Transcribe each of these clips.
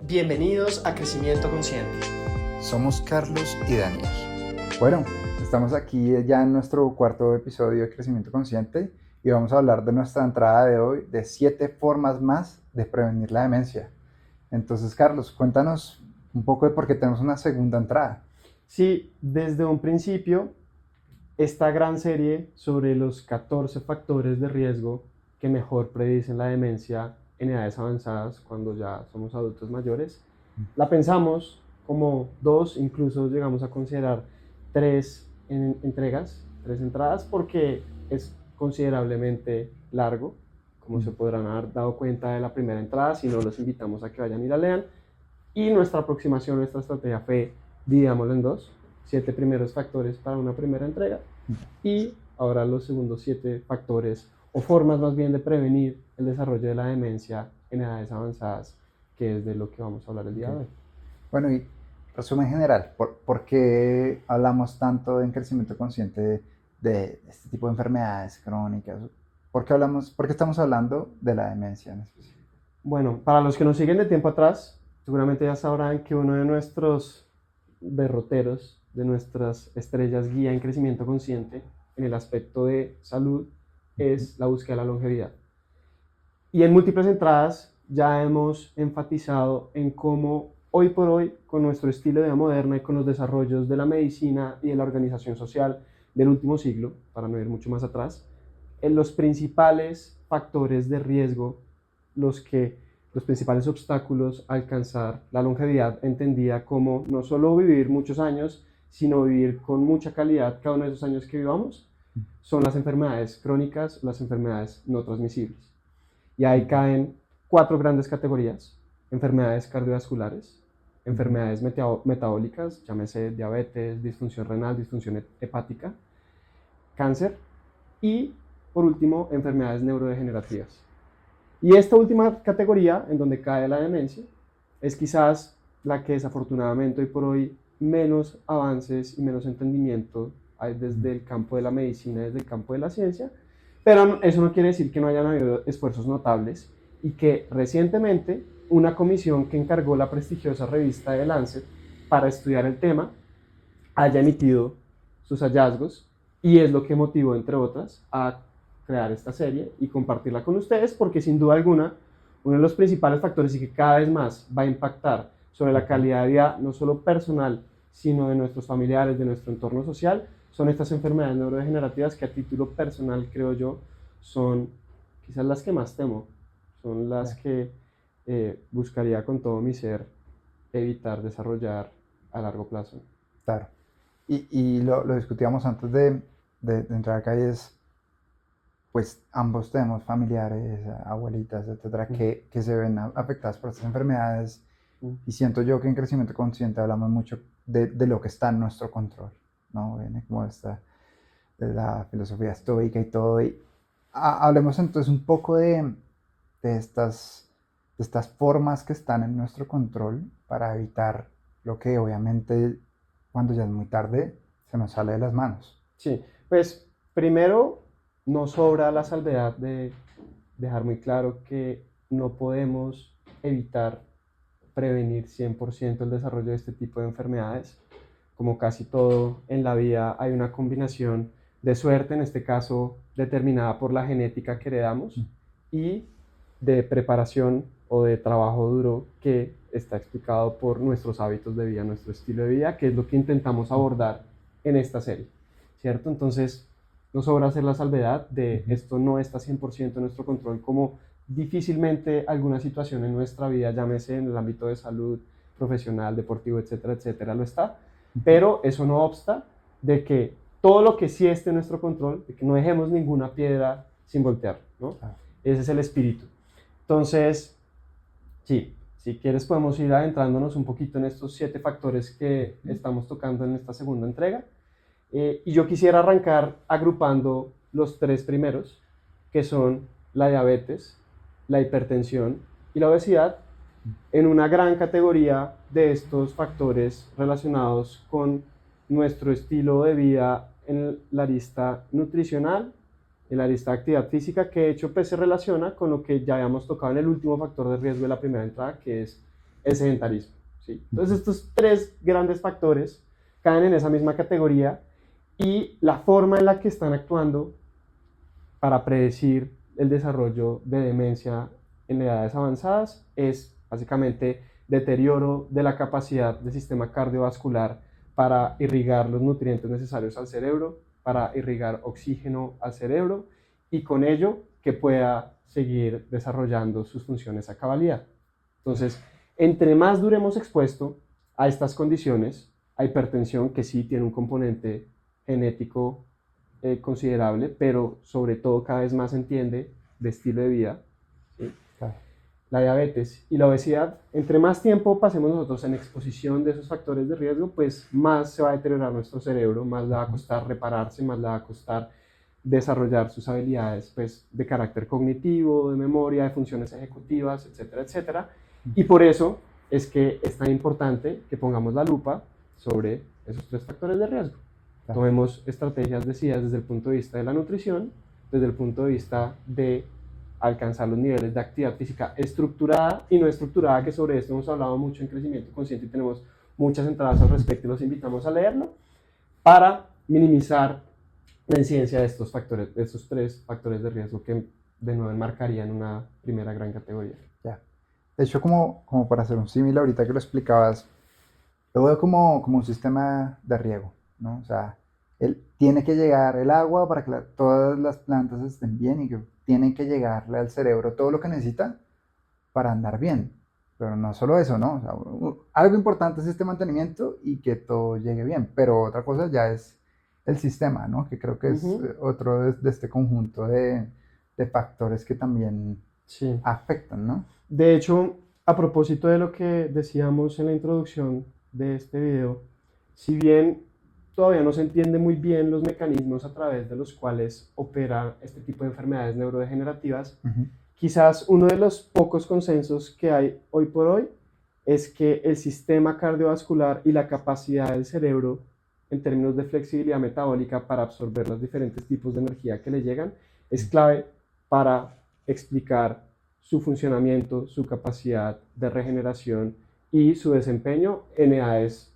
Bienvenidos a Crecimiento Consciente. Somos Carlos y Daniel. Bueno, estamos aquí ya en nuestro cuarto episodio de Crecimiento Consciente y vamos a hablar de nuestra entrada de hoy de 7 formas más de prevenir la demencia. Entonces, Carlos, cuéntanos un poco de por qué tenemos una segunda entrada. Sí, desde un principio, esta gran serie sobre los 14 factores de riesgo que mejor predicen la demencia en edades avanzadas, cuando ya somos adultos mayores, la pensamos como 2, incluso llegamos a considerar 3 entregas, 3 entradas, porque es considerablemente largo, como se podrán haber dado cuenta de la primera entrada. Si no, los invitamos a que vayan y la lean. Y nuestra aproximación, nuestra estrategia fue, dividámoslo en 2, 7 primeros factores para una primera entrega y ahora los segundos 7 factores o formas más bien de prevenir el desarrollo de la demencia en edades avanzadas, que es de lo que vamos a hablar el día de hoy. Bueno, y resumen general, ¿por qué hablamos tanto en crecimiento consciente de este tipo de enfermedades crónicas? ¿Por qué estamos hablando de la demencia en específico? Bueno, para los que nos siguen de tiempo atrás, seguramente ya sabrán que uno de nuestros derroteros, de nuestras estrellas guía en crecimiento consciente en el aspecto de salud, es la búsqueda de la longevidad. Y en múltiples entradas ya hemos enfatizado en cómo hoy por hoy, con nuestro estilo de vida moderna y con los desarrollos de la medicina y de la organización social del último siglo, para no ir mucho más atrás, en los principales factores de riesgo, los principales obstáculos a alcanzar la longevidad, entendida como no solo vivir muchos años, sino vivir con mucha calidad cada uno de esos años que vivamos, son las enfermedades crónicas, las enfermedades no transmisibles. Y ahí caen 4 grandes categorías: enfermedades cardiovasculares, enfermedades metabólicas, llámese diabetes, disfunción renal, disfunción hepática, cáncer y, por último, enfermedades neurodegenerativas. Y esta última categoría, en donde cae la demencia, es quizás la que desafortunadamente hoy por hoy menos avances y menos entendimiento hay desde el campo de la medicina, desde el campo de la ciencia, pero eso no quiere decir que no hayan habido esfuerzos notables y que recientemente una comisión que encargó la prestigiosa revista The Lancet para estudiar el tema haya emitido sus hallazgos, y es lo que motivó, entre otras, a crear esta serie y compartirla con ustedes, porque sin duda alguna uno de los principales factores y que cada vez más va a impactar sobre la calidad de vida no solo personal, sino de nuestros familiares, de nuestro entorno social, son estas enfermedades neurodegenerativas que a título personal, creo yo, son quizás las que más temo, son las que buscaría con todo mi ser evitar desarrollar a largo plazo. Claro. Y lo discutíamos antes de entrar acá y es, pues ambos tenemos familiares, abuelitas, etcétera, que se ven afectadas por estas enfermedades. Y siento yo que en crecimiento consciente hablamos mucho de lo que está en nuestro control, ¿no? Viene como de la filosofía estoica y todo. Y hablemos entonces un poco de estas formas que están en nuestro control para evitar lo que obviamente cuando ya es muy tarde se nos sale de las manos. Sí, pues primero no sobra la salvedad de dejar muy claro que no podemos evitar prevenir 100% el desarrollo de este tipo de enfermedades. Como casi todo en la vida, hay una combinación de suerte, en este caso determinada por la genética que heredamos, y de preparación o de trabajo duro que está explicado por nuestros hábitos de vida, nuestro estilo de vida, que es lo que intentamos abordar en esta serie, ¿cierto? Entonces, no sobra hacer la salvedad de esto no está 100% en nuestro control, como difícilmente alguna situación en nuestra vida, llámese en el ámbito de salud, profesional, deportivo, etcétera, etcétera, lo está, pero eso no obsta de que todo lo que sí esté en nuestro control, de que no dejemos ninguna piedra sin voltear, ¿no? Ese es el espíritu. Entonces, sí, si quieres podemos ir adentrándonos un poquito en estos 7 factores que estamos tocando en esta segunda entrega. Y yo quisiera arrancar agrupando los 3 primeros, que son la diabetes, la hipertensión y la obesidad, en una gran categoría de estos factores relacionados con nuestro estilo de vida en la arista nutricional, en la arista de actividad física, que de hecho pues se relaciona con lo que ya habíamos tocado en el último factor de riesgo de la primera entrada, que es el sedentarismo, ¿sí? Entonces estos tres grandes factores caen en esa misma categoría y la forma en la que están actuando para predecir el desarrollo de demencia en edades avanzadas es básicamente deterioro de la capacidad del sistema cardiovascular para irrigar los nutrientes necesarios al cerebro, para irrigar oxígeno al cerebro y con ello que pueda seguir desarrollando sus funciones a cabalidad. Entonces, entre más duremos expuesto a estas condiciones, a hipertensión que sí tiene un componente genético considerable, pero sobre todo cada vez más se entiende de estilo de vida, ¿sí? Claro. La diabetes y la obesidad, entre más tiempo pasemos nosotros en exposición de esos factores de riesgo, pues más se va a deteriorar nuestro cerebro, más le va a costar repararse, más le va a costar desarrollar sus habilidades pues, de carácter cognitivo, de memoria, de funciones ejecutivas, etcétera, etcétera. Y por eso es que es tan importante que pongamos la lupa sobre esos tres factores de riesgo. Claro. Tomemos estrategias decididas desde el punto de vista de la nutrición, desde el punto de vista de alcanzar los niveles de actividad física estructurada y no estructurada, que sobre esto hemos hablado mucho en Crecimiento Consciente y tenemos muchas entradas al respecto y los invitamos a leerlo, para minimizar la incidencia de estos factores, de estos tres factores de riesgo que de nuevo enmarcarían una primera gran categoría. Ya. De hecho, como para hacer un símil, ahorita que lo explicabas, lo veo como un sistema de riego, ¿no? O sea, tiene que llegar el agua para que todas las plantas estén bien y que tiene que llegarle al cerebro todo lo que necesita para andar bien. Pero no solo eso, ¿no? O sea, algo importante es este mantenimiento y que todo llegue bien, pero otra cosa ya es el sistema, ¿no? Que creo que es otro de este conjunto de factores que también Sí. afectan, ¿no? De hecho, a propósito de lo que decíamos en la introducción de este video, si bien todavía no se entiende muy bien los mecanismos a través de los cuales opera este tipo de enfermedades neurodegenerativas, quizás uno de los pocos consensos que hay hoy por hoy es que el sistema cardiovascular y la capacidad del cerebro en términos de flexibilidad metabólica para absorber los diferentes tipos de energía que le llegan es clave para explicar su funcionamiento, su capacidad de regeneración y su desempeño en edades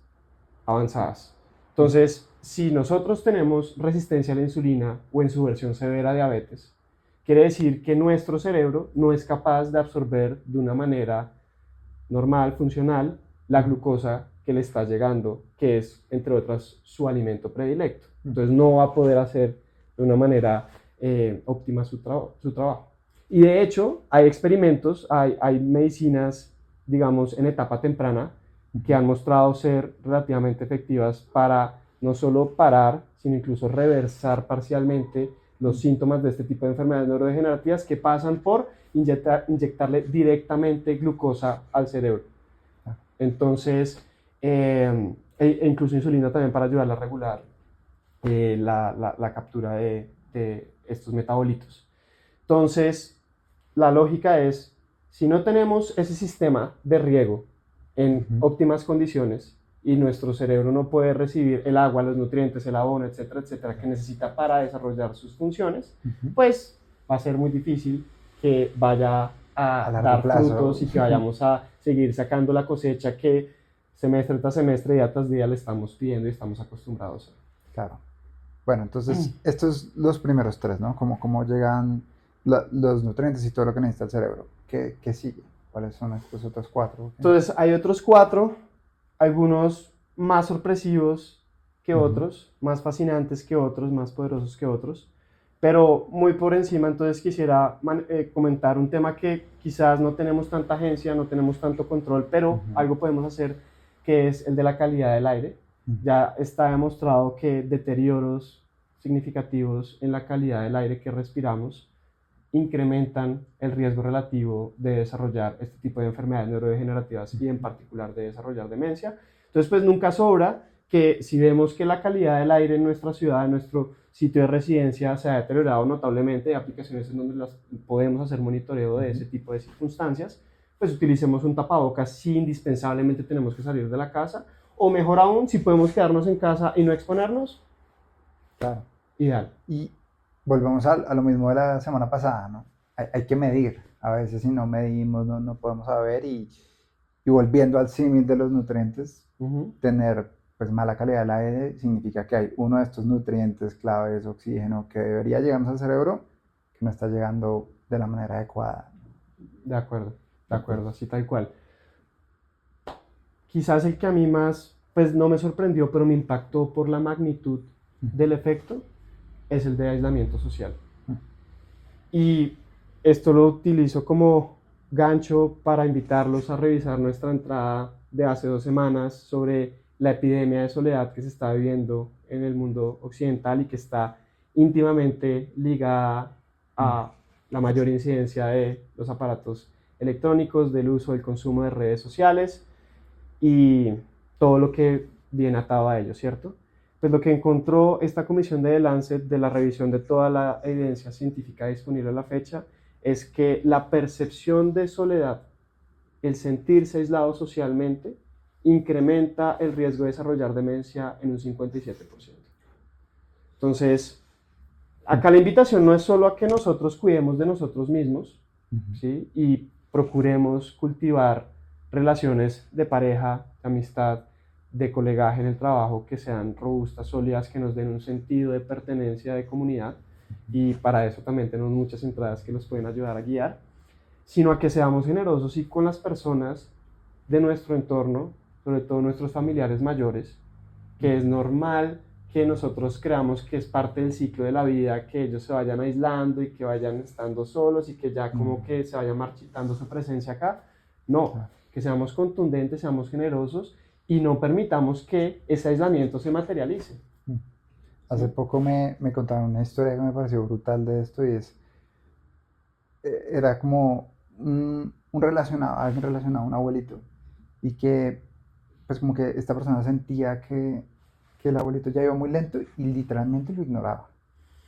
avanzadas. Entonces, si nosotros tenemos resistencia a la insulina o en su versión severa diabetes, quiere decir que nuestro cerebro no es capaz de absorber de una manera normal, funcional, la glucosa que le está llegando, que es, entre otras, su alimento predilecto. Entonces no va a poder hacer de una manera óptima su trabajo. Y de hecho, hay experimentos, hay medicinas, digamos, en etapa temprana, que han mostrado ser relativamente efectivas para no solo parar, sino incluso reversar parcialmente los síntomas de este tipo de enfermedades neurodegenerativas que pasan por inyectarle directamente glucosa al cerebro. Entonces, incluso insulina también para ayudar a regular la captura de estos metabolitos. Entonces, la lógica es, si no tenemos ese sistema de riego en óptimas condiciones y nuestro cerebro no puede recibir el agua, los nutrientes, el abono, etcétera, etcétera, que necesita para desarrollar sus funciones, pues va a ser muy difícil que vaya a dar frutos y que vayamos a seguir sacando la cosecha que semestre tras semestre, día tras día le estamos pidiendo y estamos acostumbrados a. Claro. Bueno, entonces, estos los primeros tres, ¿no? Cómo llegan los nutrientes y todo lo que necesita el cerebro. ¿Qué sigue? ¿Cuáles son estos otros cuatro? Entonces, hay otros cuatro, algunos más sorpresivos que otros, más fascinantes que otros, más poderosos que otros, pero muy por encima. Entonces quisiera comentar un tema que quizás no tenemos tanta agencia, no tenemos tanto control, pero algo podemos hacer, que es el de la calidad del aire. Ya está demostrado que deterioros significativos en la calidad del aire que respiramos incrementan el riesgo relativo de desarrollar este tipo de enfermedades neurodegenerativas y en particular de desarrollar demencia. Entonces, pues nunca sobra que si vemos que la calidad del aire en nuestra ciudad, en nuestro sitio de residencia se ha deteriorado notablemente, hay aplicaciones en donde podemos hacer monitoreo de ese tipo de circunstancias, pues utilicemos un tapabocas si indispensablemente tenemos que salir de la casa, o mejor aún, si podemos quedarnos en casa y no exponernos, claro, ideal. Y volvemos a lo mismo de la semana pasada, ¿no? Hay que medir. A veces si no medimos no podemos saber y Y volviendo al símil de los nutrientes, Ujú. tener pues mala calidad del aire significa que hay uno de estos nutrientes claves, oxígeno, que debería llegarnos al cerebro, que no está llegando de la manera adecuada. De acuerdo, así tal cual. Quizás el que a mí más, pues no me sorprendió, pero me impactó por la magnitud del efecto, es el de aislamiento social. Y esto lo utilizo como gancho para invitarlos a revisar nuestra entrada de hace 2 semanas sobre la epidemia de soledad que se está viviendo en el mundo occidental y que está íntimamente ligada a la mayor incidencia de los aparatos electrónicos, del uso, del consumo de redes sociales y todo lo que viene atado a ello, ¿cierto? Pues lo que encontró esta comisión de The Lancet de la revisión de toda la evidencia científica disponible a la fecha es que la percepción de soledad, el sentirse aislado socialmente, incrementa el riesgo de desarrollar demencia en un 57%. Entonces, acá la invitación no es solo a que nosotros cuidemos de nosotros mismos, ¿sí? Y procuremos cultivar relaciones de pareja, de amistad, de colegaje en el trabajo que sean robustas, sólidas, que nos den un sentido de pertenencia, de comunidad, y para eso también tenemos muchas entradas que nos pueden ayudar a guiar, sino a que seamos generosos y con las personas de nuestro entorno, sobre todo nuestros familiares mayores, que es normal que nosotros creamos que es parte del ciclo de la vida, que ellos se vayan aislando y que vayan estando solos y que ya como que se vaya marchitando su presencia acá. No, que seamos contundentes, seamos generosos y no permitamos que ese aislamiento se materialice. Hace poco me contaron una historia que me pareció brutal de esto y era como alguien relacionado a un abuelito y que pues como que esta persona sentía que el abuelito ya iba muy lento y literalmente lo ignoraba.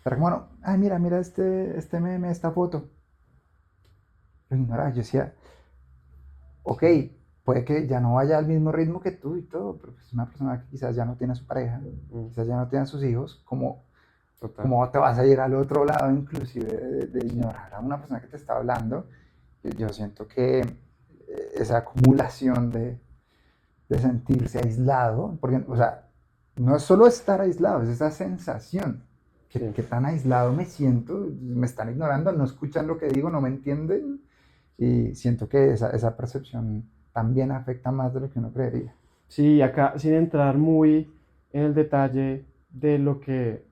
Era como, bueno, ay, mira este meme, esta foto. Lo ignoraba. Yo decía, ok, puede que ya no vaya al mismo ritmo que tú y todo, pero es una persona que quizás ya no tiene a su pareja, quizás ya no tiene a sus hijos, Total. ¿cómo te vas a ir al otro lado inclusive de ignorar a una persona que te está hablando? Yo siento que esa acumulación de sentirse aislado, porque, o sea, no es solo estar aislado, es esa sensación. Sí. Que tan aislado me siento, me están ignorando, no escuchan lo que digo, no me entienden. Y siento que esa percepción también afecta más de lo que uno creería. Sí, acá sin entrar muy en el detalle de lo que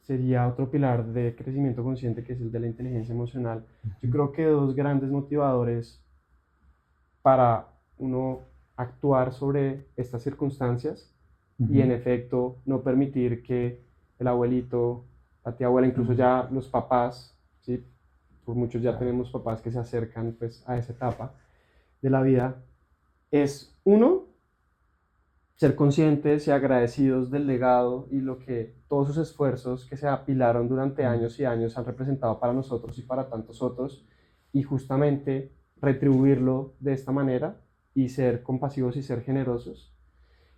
sería otro pilar de crecimiento consciente, que es el de la inteligencia emocional, yo creo que dos grandes motivadores para uno actuar sobre estas circunstancias y en efecto no permitir que el abuelito, la tía abuela, incluso ya los papás, ¿sí? Por muchos ya tenemos papás que se acercan pues a esa etapa de la vida, es uno, ser conscientes y agradecidos del legado y lo que todos sus esfuerzos que se apilaron durante años y años han representado para nosotros y para tantos otros, y justamente retribuirlo de esta manera y ser compasivos y ser generosos.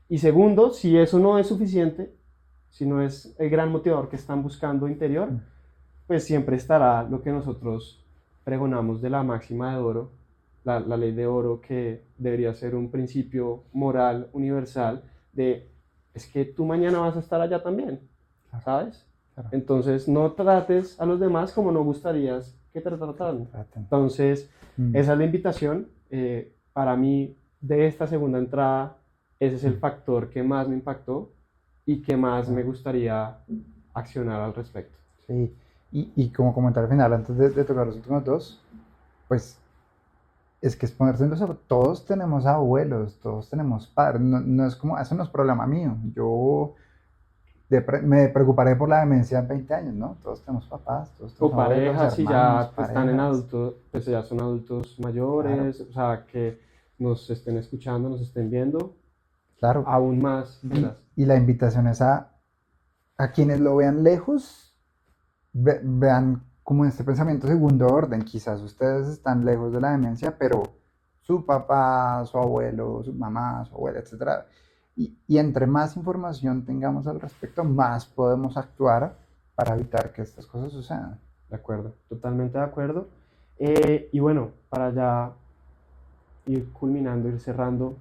Y segundo, si eso no es suficiente, si no es el gran motivador que están buscando interior, pues siempre estará lo que nosotros pregonamos de la máxima de oro, la ley de oro, que debería ser un principio moral universal de, es que tú mañana vas a estar allá también, ¿sabes? Claro. Entonces no trates a los demás como no gustarías que te trataran. Entonces esa es la invitación. Para mí, de esta segunda entrada, ese es el factor que más me impactó y que más me gustaría accionar al respecto. Sí, y como comentario final, antes de tocar los últimos dos, pues es que es ponerse en los zapatos. Todos tenemos abuelos, todos tenemos padres. No, no es como, eso no es problema mío. Yo me preocuparé por la demencia en 20 años, ¿no? Todos tenemos papás, todos O tenemos abuelos, parejas, si hermanos, ya están en parejas. adultos, pues ya son adultos Claro, mayores, o sea, que nos estén escuchando, nos estén viendo, claro. aún más verás. Y la invitación es a quienes lo vean lejos, vean como este pensamiento segundo orden. Quizás ustedes están lejos de la demencia, pero su papá, su abuelo, su mamá, su abuela, etcétera. Y entre más información tengamos al respecto, más podemos actuar para evitar que estas cosas sucedan. De acuerdo, totalmente de acuerdo. Y bueno, para ya ir culminando, ir cerrando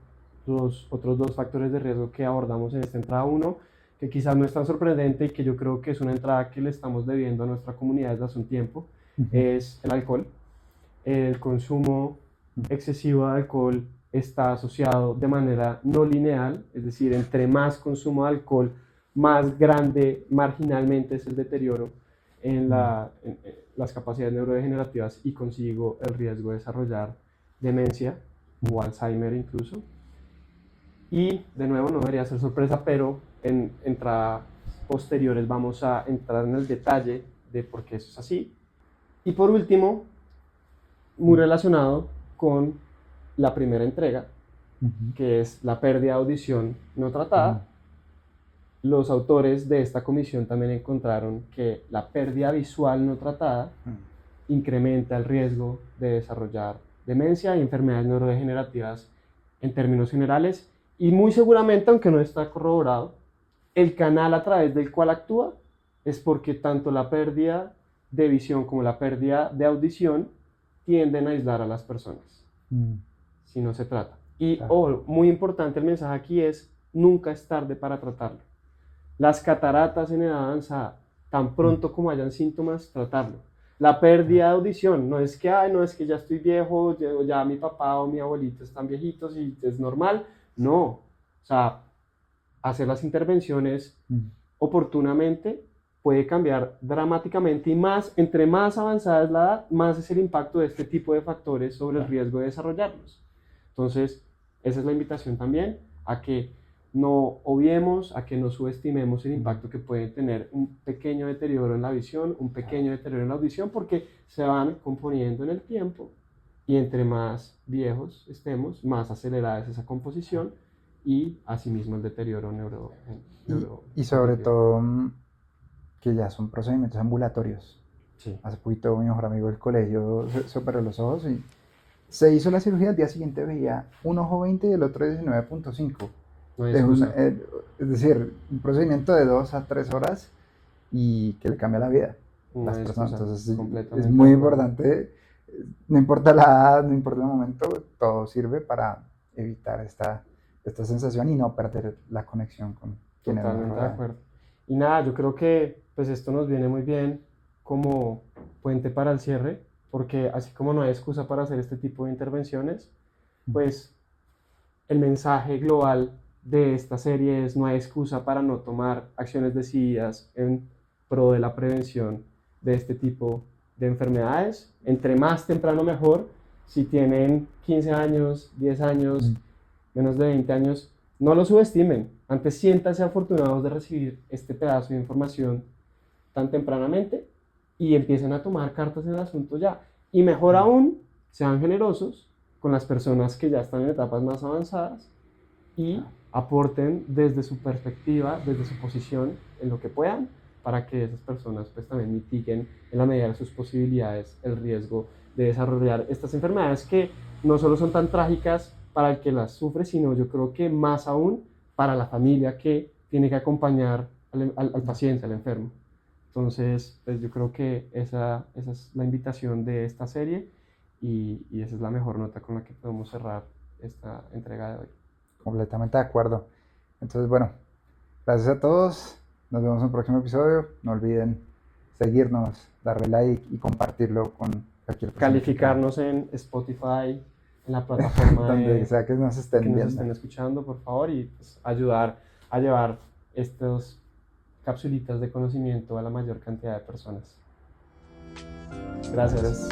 los otros dos factores de riesgo que abordamos en esta entrada 1, que quizás no es tan sorprendente y que yo creo que es una entrada que le estamos debiendo a nuestra comunidad desde hace un tiempo, es el alcohol. El consumo excesivo de alcohol está asociado de manera no lineal, es decir, entre más consumo de alcohol, más grande marginalmente es el deterioro en las capacidades neurodegenerativas y consigo el riesgo de desarrollar demencia o Alzheimer incluso. Y de nuevo, no debería ser sorpresa, pero en entradas posteriores vamos a entrar en el detalle de por qué eso es así. Y por último, muy relacionado con la primera entrega, que es la pérdida de audición no tratada, los autores de esta comisión también encontraron que la pérdida visual no tratada incrementa el riesgo de desarrollar demencia y enfermedades neurodegenerativas en términos generales, y muy seguramente, aunque no está corroborado, el canal a través del cual actúa es porque tanto la pérdida de visión como la pérdida de audición tienden a aislar a las personas si no se trata. Y muy importante el mensaje aquí es: nunca es tarde para tratarlo. Las cataratas en edad avanzada, tan pronto como hayan síntomas, tratarlo. La pérdida de audición, no es que, no es que ya estoy viejo, ya mi papá o mi abuelito están viejitos y es normal. No, o sea, hacer las intervenciones oportunamente puede cambiar dramáticamente, y más, entre más avanzada es la edad, más es el impacto de este tipo de factores sobre el riesgo de desarrollarlos. Entonces, esa es la invitación también, a que no obviemos, a que no subestimemos el impacto que puede tener un pequeño deterioro en la visión, un pequeño deterioro en la audición, porque se van componiendo en el tiempo, y entre más viejos estemos, más acelerada es esa composición y asimismo el deterioro y sobre todo que ya son procedimientos ambulatorios. Sí. Hace poquito mi mejor amigo del colegio se operó los ojos y se hizo la cirugía, al día siguiente veía un ojo 20 y el otro 19.5. No hay excusa. Es decir, un procedimiento de 2 a 3 horas y que le cambia la vida a No las hay personas. excusa, Entonces completamente es muy de acuerdo. importante, no importa la edad, no importa el momento, todo sirve para evitar esta sensación y no perder la conexión con quienes nos Totalmente de rodean. acuerdo. Y nada, yo creo que pues esto nos viene muy bien como puente para el cierre, porque así como no hay excusa para hacer este tipo de intervenciones, pues el mensaje global de esta serie es: no hay excusa para no tomar acciones decididas en pro de la prevención de este tipo de enfermedades. Entre más temprano mejor. Si tienen 15 años, 10 años, menos de 20 años, no lo subestimen. Antes siéntanse afortunados de recibir este pedazo de información tan tempranamente y empiecen a tomar cartas en el asunto ya. Y mejor aún, sean generosos con las personas que ya están en etapas más avanzadas y aporten desde su perspectiva, desde su posición, en lo que puedan, para que esas personas pues también mitiguen en la medida de sus posibilidades el riesgo de desarrollar estas enfermedades, que no solo son tan trágicas para el que las sufre, sino yo creo que más aún para la familia que tiene que acompañar al paciente, al enfermo. Entonces, pues yo creo que esa es la invitación de esta serie, y esa es la mejor nota con la que podemos cerrar esta entrega de hoy. Completamente de acuerdo. Entonces, bueno, gracias a todos. Nos vemos en un próximo episodio. No olviden seguirnos, darle like y compartirlo con cualquier persona. Calificarnos en Spotify, en la plataforma donde sea que nos estén que nos viendo. estén escuchando, por favor, y pues ayudar a llevar estas capsulitas de conocimiento a la mayor cantidad de personas. Gracias.